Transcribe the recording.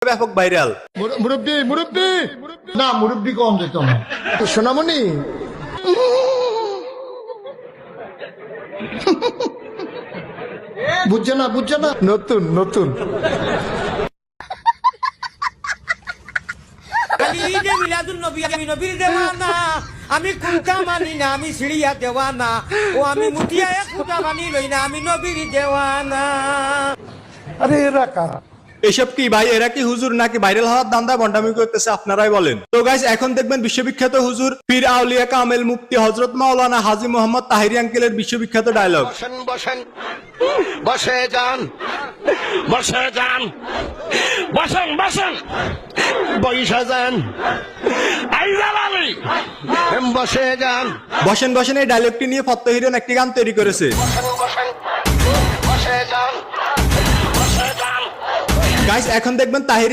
ব্যাপক ভাইরাল। মুরব্বি মুরব্বি না, মুরব্বি কম যেত না, সোনামণি বুঝছে না, নতুন নতুন আমি কুটা মানি না, আমি সিঁড়িয়া দেওয়ানা, ও আমি মুটিয়া কুটা মানি লই না, আমি নবীর দেওয়ানা। আরে এরা কারা? এসব কি ভাই, এরা কি হুজুর নাকি ভাইরাল হওয়ার দান্দায় বন্ডামি করতেছে? আপনারাই বলেন। তো গাইস, এখন দেখবেন বিশ্ববিখ্যাত হুজুর পীর আউলিয়া কামেল মুফতি হযরত মাওলানা হাজী মোহাম্মদ তাহিরি আঙ্কেলের বিশ্ববিখ্যাত ডায়লগ। বসেন বসেন, বসে যান, বসে যান, বসেন বসেন, বসে যান, আইজাল আলী, বসে যান, বসেন বসেন এই ডায়লগটি নিয়ে ফত্ত হিরণ একটি গান তৈরি করেছে। বসেন বসেন, বসে যান, বসে যান। গাইস, এখন দেখবেন তাহিরি